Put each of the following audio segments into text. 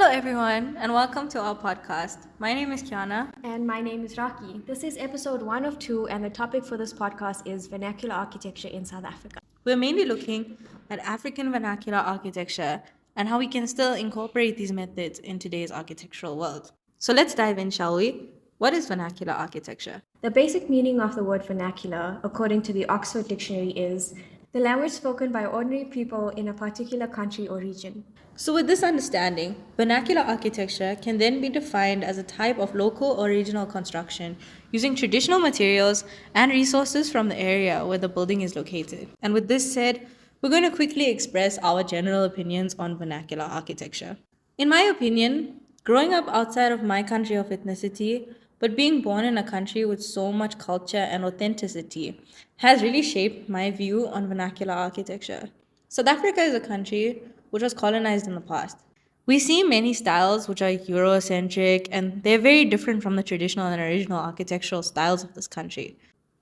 Hello, everyone, and welcome to our podcast. My name is Kiana. And my name is Rakhi. This is episode 1 of 2, and the topic for this podcast is vernacular architecture in South Africa. We're mainly looking at African vernacular architecture and how we can still incorporate these methods in today's architectural world. So let's dive in, shall we? What is vernacular architecture? The basic meaning of the word vernacular, according to the Oxford Dictionary, is the language spoken by ordinary people in a particular country or region. So, with this understanding, vernacular architecture can then be defined as a type of local or regional construction using traditional materials and resources from the area where the building is located. And with this said, we're going to quickly express our general opinions on vernacular architecture. In my opinion, growing up outside of my country of ethnicity, but being born in a country with so much culture and authenticity, has really shaped my view on vernacular architecture. South Africa is a country which was colonized in the past. We see many styles which are Eurocentric, and they're very different from the traditional and original architectural styles of this country.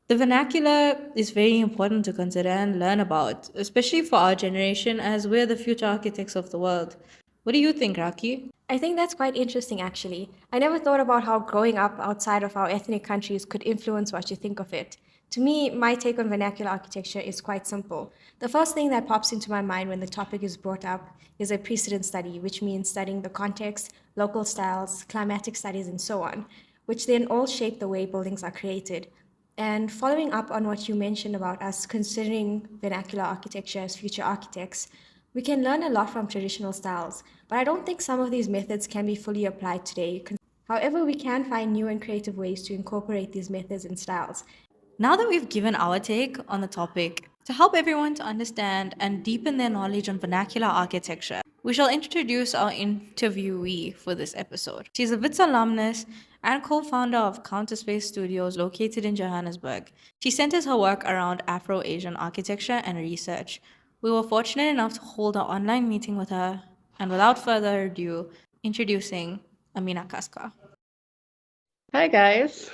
The vernacular is very important to consider and learn about, especially for our generation as we're the future architects of the world. What do you think, Rakhi? I think that's quite interesting, actually. I never thought about how growing up outside of our ethnic countries could influence what you think of it. To me, my take on vernacular architecture is quite simple. The first thing that pops into my mind when the topic is brought up is a precedence study, which means studying the context, local styles, climatic studies, and so on, which then all shape the way buildings are created. And following up on what you mentioned about us considering vernacular architecture as future architects, we can learn a lot from traditional styles, but I don't think some of these methods can be fully applied today. However, we can find new and creative ways to incorporate these methods and styles. Now that we've given our take on the topic, to help everyone to understand and deepen their knowledge on vernacular architecture, we shall introduce our interviewee for this episode. She's a Wits alumnus and co-founder of Counterspace Studios located in Johannesburg. She centers her work around Afro-Asian architecture and research. We were fortunate enough to hold an online meeting with her, and without further ado, introducing Amina Kaskar. Hi guys.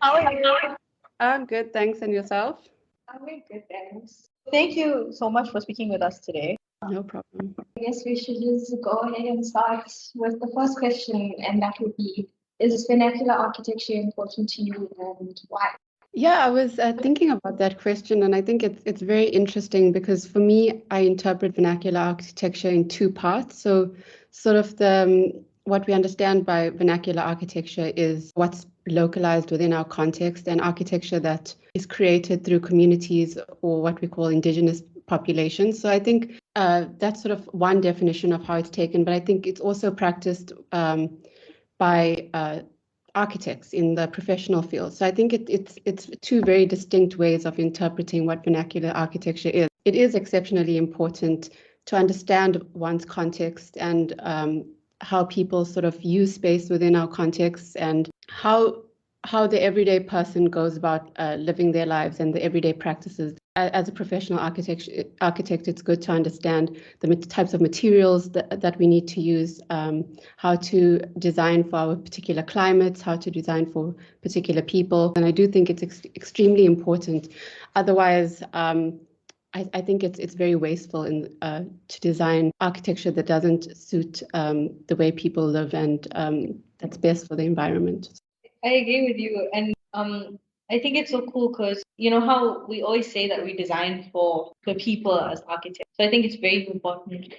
How are you? I'm good, thanks. And yourself? I'm very good, thanks. Thank you so much for speaking with us today. No problem. I guess we should just go ahead and start with the first question, and that would be, is vernacular architecture important to you and why? Yeah, I was thinking about that question, and I think it's very interesting because for me, I interpret vernacular architecture in two parts. So, sort of what we understand by vernacular architecture is what's localized within our context and architecture that is created through communities or what we call indigenous populations. So I think that's sort of one definition of how it's taken, but I think it's also practiced by architects in the professional field. So I think it's two very distinct ways of interpreting what vernacular architecture is. It is exceptionally important to understand one's context and how people sort of use space within our context and how the everyday person goes about living their lives and the everyday practices. As a professional architect, it's good to understand the types of materials that we need to use, how to design for our particular climates, how to design for particular people. And I do think it's extremely important. Otherwise, I think it's very wasteful to design architecture that doesn't suit the way people live and that's best for the environment. I agree with you, and I think it's so cool because you know how we always say that we design for the people as architects. So I think it's very important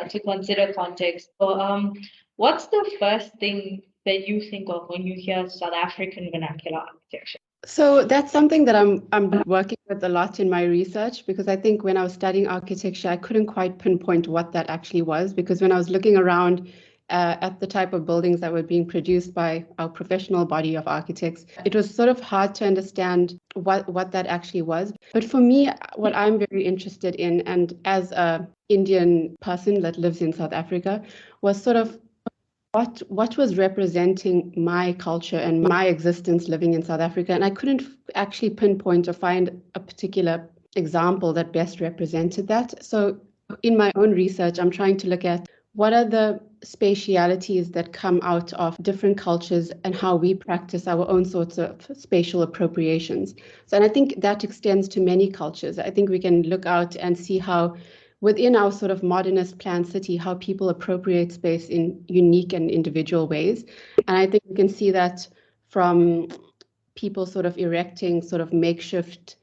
to consider context. So, what's the first thing that you think of when you hear South African vernacular architecture? So that's something that I'm working with a lot in my research because I think when I was studying architecture, I couldn't quite pinpoint what that actually was because when I was looking around at the type of buildings that were being produced by our professional body of architects, it was sort of hard to understand what that actually was. But for me, what I'm very interested in, and as a Indian person that lives in South Africa, was sort of what was representing my culture and my existence living in South Africa. And I couldn't actually pinpoint or find a particular example that best represented that. So in my own research, I'm trying to look at what are the spatialities that come out of different cultures and how we practice our own sorts of spatial appropriations. So, and I think that extends to many cultures. I think we can look out and see how within our sort of modernist planned city, how people appropriate space in unique and individual ways. And I think we can see that from people sort of erecting sort of makeshift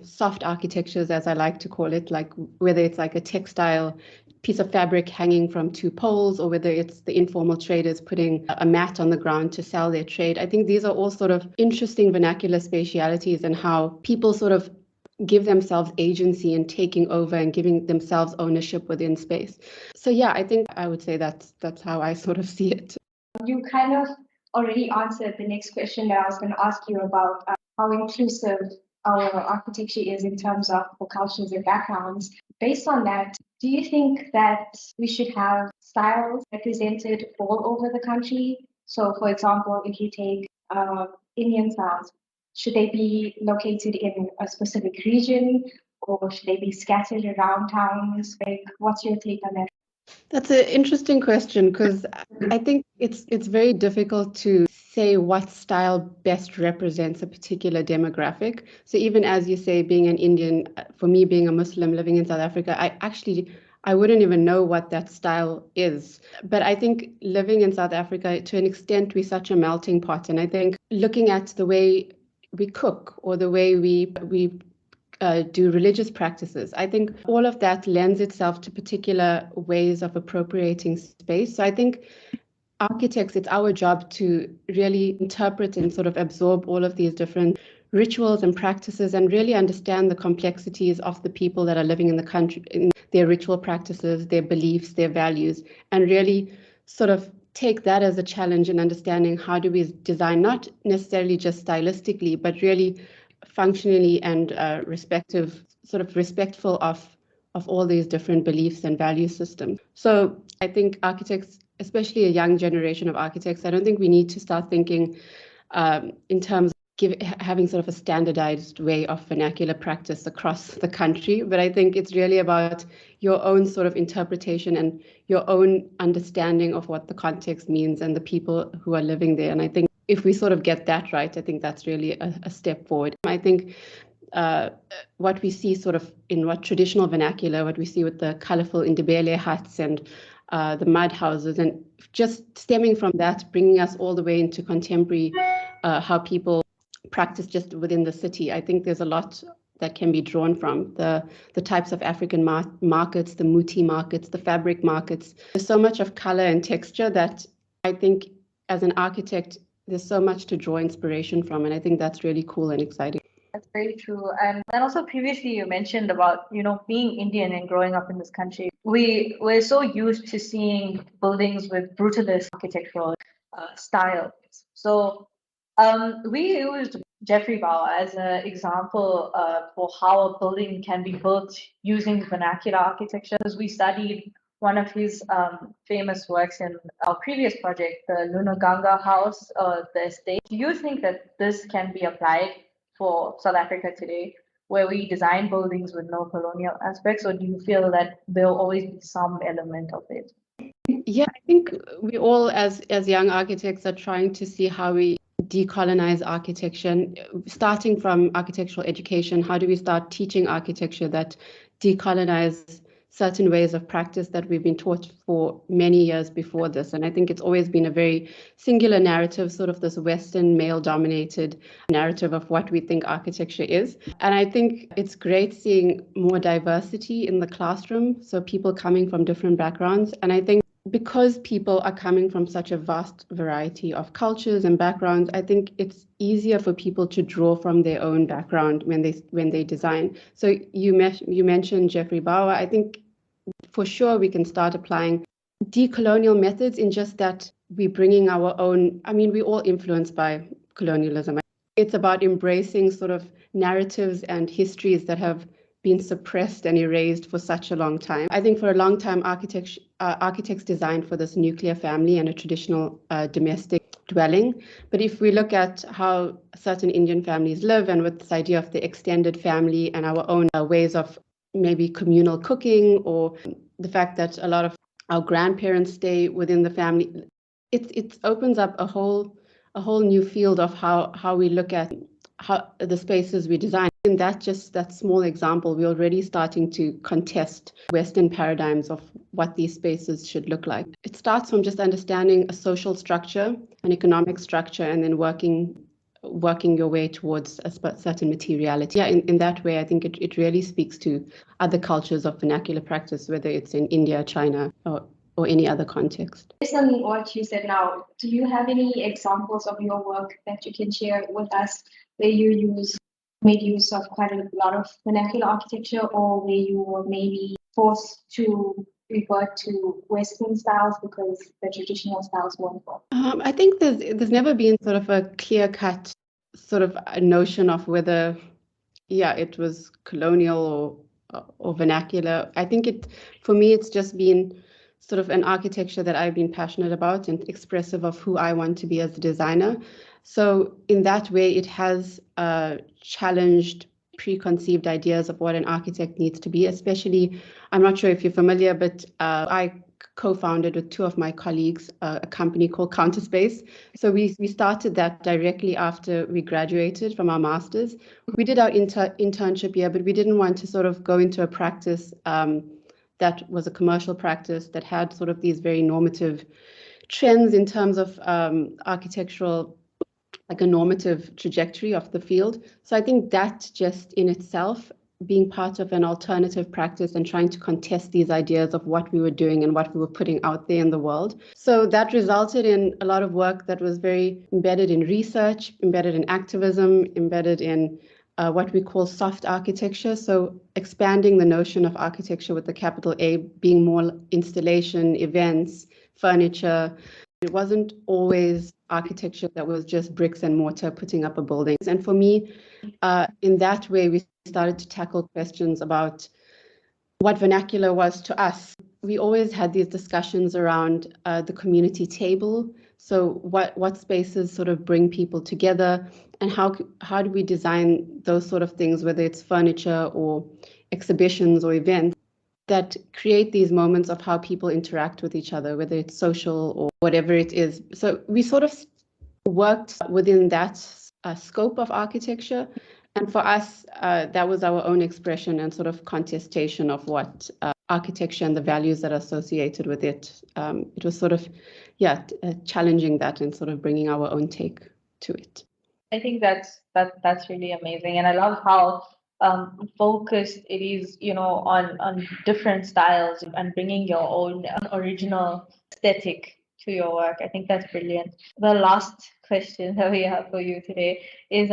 soft architectures, as I like to call it, like whether it's like a textile piece of fabric hanging from two poles, or whether it's the informal traders putting a mat on the ground to sell their trade. I think these are all sort of interesting vernacular spatialities and how people sort of give themselves agency in taking over and giving themselves ownership within space. So yeah, I think I would say that's how I sort of see it. You kind of already answered the next question that I was going to ask you about how inclusive our architecture is in terms of the cultures and backgrounds. Based on that, do you think that we should have styles represented all over the country? So, for example, if you take Indian styles, should they be located in a specific region, or should they be scattered around towns? Like, what's your take on that? That's an interesting question, because I think it's very difficult to say what style best represents a particular demographic. So even as you say, being an Indian, for me being a Muslim living in South Africa, I wouldn't even know what that style is. But I think living in South Africa, to an extent, we're such a melting pot. And I think looking at the way we cook or the way we do religious practices, I think all of that lends itself to particular ways of appropriating space. So I think architects, it's our job to really interpret and sort of absorb all of these different rituals and practices and really understand the complexities of the people that are living in the country, in their ritual practices, their beliefs, their values, and really sort of take that as a challenge in understanding how do we design, not necessarily just stylistically, but really functionally and respectful of all these different beliefs and value systems. So I think architects, especially a young generation of architects, I don't think we need to start thinking in terms of having sort of a standardized way of vernacular practice across the country. But I think it's really about your own sort of interpretation and your own understanding of what the context means and the people who are living there. And I think if we sort of get that right, I think that's really a step forward. I think what we see sort of in what traditional vernacular, what we see with the colorful Indibele huts and the mud houses, and just stemming from that, bringing us all the way into contemporary, how people practice just within the city. I think there's a lot that can be drawn from the types of African markets, the muti markets, the fabric markets. There's so much of color and texture that I think as an architect, there's so much to draw inspiration from. And I think that's really cool and exciting. That's very true. And also previously you mentioned about, being Indian and growing up in this country. We're so used to seeing buildings with brutalist architectural styles. So we used Jeffrey Bauer as an example for how a building can be built using vernacular architecture. Because we studied one of his famous works in our previous project, the Lunaganga House, the estate. Do you think that this can be applied for South Africa today, where we design buildings with no colonial aspects, or do you feel that there'll always be some element of it? Yeah, I think we all, as young architects, are trying to see how we decolonize architecture, starting from architectural education. How do we start teaching architecture that decolonize certain ways of practice that we've been taught for many years before this? And I think it's always been a very singular narrative, sort of this Western male-dominated narrative of what we think architecture is. And I think it's great seeing more diversity in the classroom, so people coming from different backgrounds. And I think because people are coming from such a vast variety of cultures and backgrounds, I think it's easier for people to draw from their own background when they design. So you mentioned Jeffrey Bauer. I think for sure we can start applying decolonial methods in just that we're bringing our own. I mean, we're all influenced by colonialism. It's about embracing sort of narratives and histories that have been suppressed and erased for such a long time. I think for a long time, architects designed for this nuclear family and a traditional domestic dwelling. But if we look at how certain Indian families live, and with this idea of the extended family and our own ways of maybe communal cooking, or the fact that a lot of our grandparents stay within the family, it opens up a whole new field of how we look at how the spaces we design. In that small example, we're already starting to contest Western paradigms of what these spaces should look like. It starts from just understanding a social structure, an economic structure, and then working your way towards a certain materiality. Yeah, in that way, I think it really speaks to other cultures of vernacular practice, whether it's in India, China, or any other context. Based on what you said now, do you have any examples of your work that you can share with us where you made use of quite a lot of vernacular architecture, or where you were maybe forced to revert to Western styles because the traditional styles weren't for? I think there's never been sort of a clear-cut sort of a notion of whether, it was colonial or vernacular. I think for me, it's just been sort of an architecture that I've been passionate about and expressive of who I want to be as a designer. So in that way, it has challenged preconceived ideas of what an architect needs to be, especially, I'm not sure if you're familiar, but I co-founded with two of my colleagues a company called Counterspace. So we started that directly after we graduated from our masters. We did our internship here, but we didn't want to sort of go into a practice that was a commercial practice that had sort of these very normative trends in terms of architectural, like a normative trajectory of the field. So I think that just in itself, being part of an alternative practice and trying to contest these ideas of what we were doing and what we were putting out there in the world. So that resulted in a lot of work that was very embedded in research, embedded in activism, embedded in what we call soft architecture. So expanding the notion of architecture with the capital A being more installation, events, furniture. It wasn't always architecture that was just bricks and mortar putting up a building. And for me, in that way, we started to tackle questions about what vernacular was to us. We always had these discussions around the community table. So what spaces sort of bring people together, and how do we design those sort of things, whether it's furniture or exhibitions or events, that create these moments of how people interact with each other, whether it's social or whatever it is. So we sort of worked within that scope of architecture. And for us, that was our own expression and sort of contestation of what architecture and the values that are associated with it. It was sort of, challenging that and sort of bringing our own take to it. I think that's really amazing, and I love how focused it is, on different styles and bringing your own original aesthetic to your work. I think that's brilliant. The last question that we have for you today is,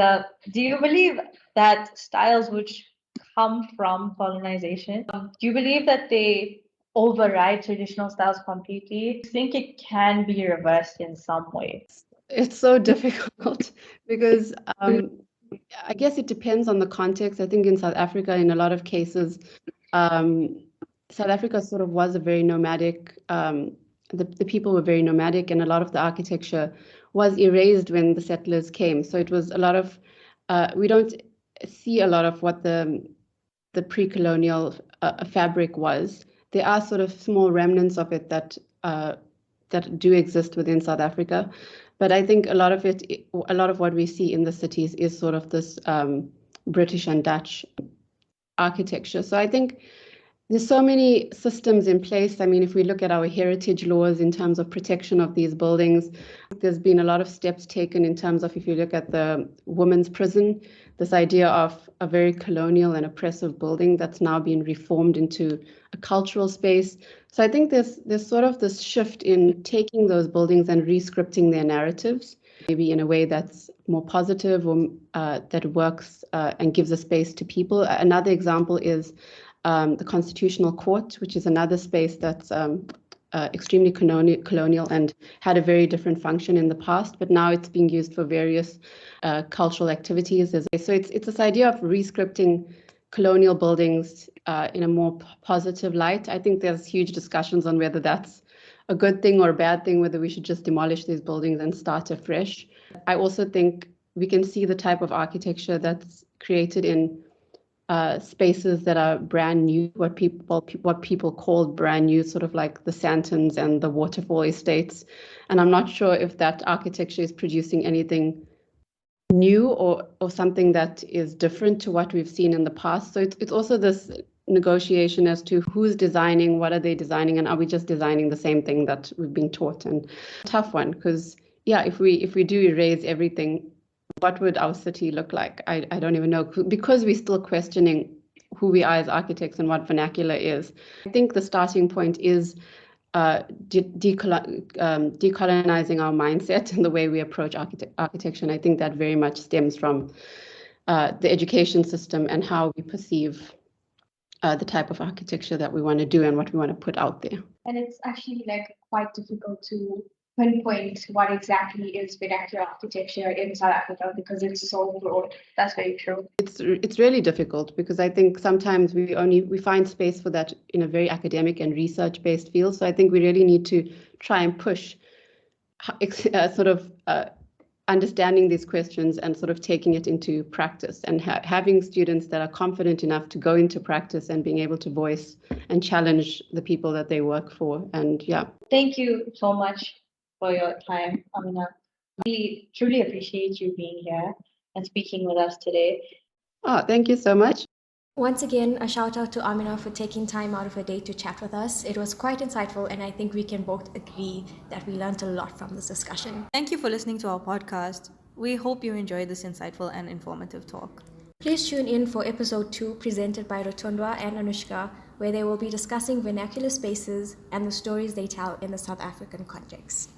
do you believe that styles which come from colonization, do you believe that they override traditional styles completely? Do you think it can be reversed in some way? It's so difficult because I guess it depends on the context. I think in South Africa, in a lot of cases, South Africa sort of was a very nomadic, the people were very nomadic, and a lot of the architecture was erased when the settlers came. So it was a lot of, we don't see a lot of what the pre-colonial fabric was. There are sort of small remnants of it that do exist within South Africa. But I think a lot of what we see in the cities is sort of this British and Dutch architecture. So I think there's so many systems in place. I mean, if we look at our heritage laws in terms of protection of these buildings, there's been a lot of steps taken in terms of, if you look at the women's prison, this idea of a very colonial and oppressive building that's now been reformed into a cultural space. So I think there's sort of this shift in taking those buildings and re-scripting their narratives, maybe in a way that's more positive or that works and gives a space to people. Another example is the Constitutional Court, which is another space that's extremely colonial and had a very different function in the past, but now it's being used for various cultural activities. So it's this idea of re-scripting colonial buildings in a more positive light. I think there's huge discussions on whether that's a good thing or a bad thing, whether we should just demolish these buildings and start afresh. I also think we can see the type of architecture that's created in spaces that are brand new, what people call brand new, sort of like the Santons and the waterfall estates. And I'm not sure if that architecture is producing anything new or something that is different to what we've seen in the past. So it's also this negotiation as to who's designing, what are they designing, and are we just designing the same thing that we've been taught? And tough one, because yeah, if we do erase everything, what would our city look like? I don't even know, because we're still questioning who we are as architects and what vernacular is. I think the starting point is decolonizing our mindset and the way we approach architecture. And I think that very much stems from the education system and how we perceive the type of architecture that we want to do and what we want to put out there. And it's actually quite difficult to pinpoint what exactly is vernacular architecture in South Africa because it's so broad. That's very true. It's really difficult because I think sometimes we find space for that in a very academic and research-based field. So I think we really need to try and push understanding these questions and sort of taking it into practice and having students that are confident enough to go into practice and being able to voice and challenge the people that they work for. And yeah. Thank you so much for your time, Amina. We truly appreciate you being here and speaking with us today. Oh, thank you so much. Once again, a shout out to Amina for taking time out of her day to chat with us. It was quite insightful, and I think we can both agree that we learned a lot from this discussion. Thank you for listening to our podcast. We hope you enjoyed this insightful and informative talk. Please tune in for episode 2 presented by Rotondwa and Anuschke, where they will be discussing vernacular spaces and the stories they tell in the South African context.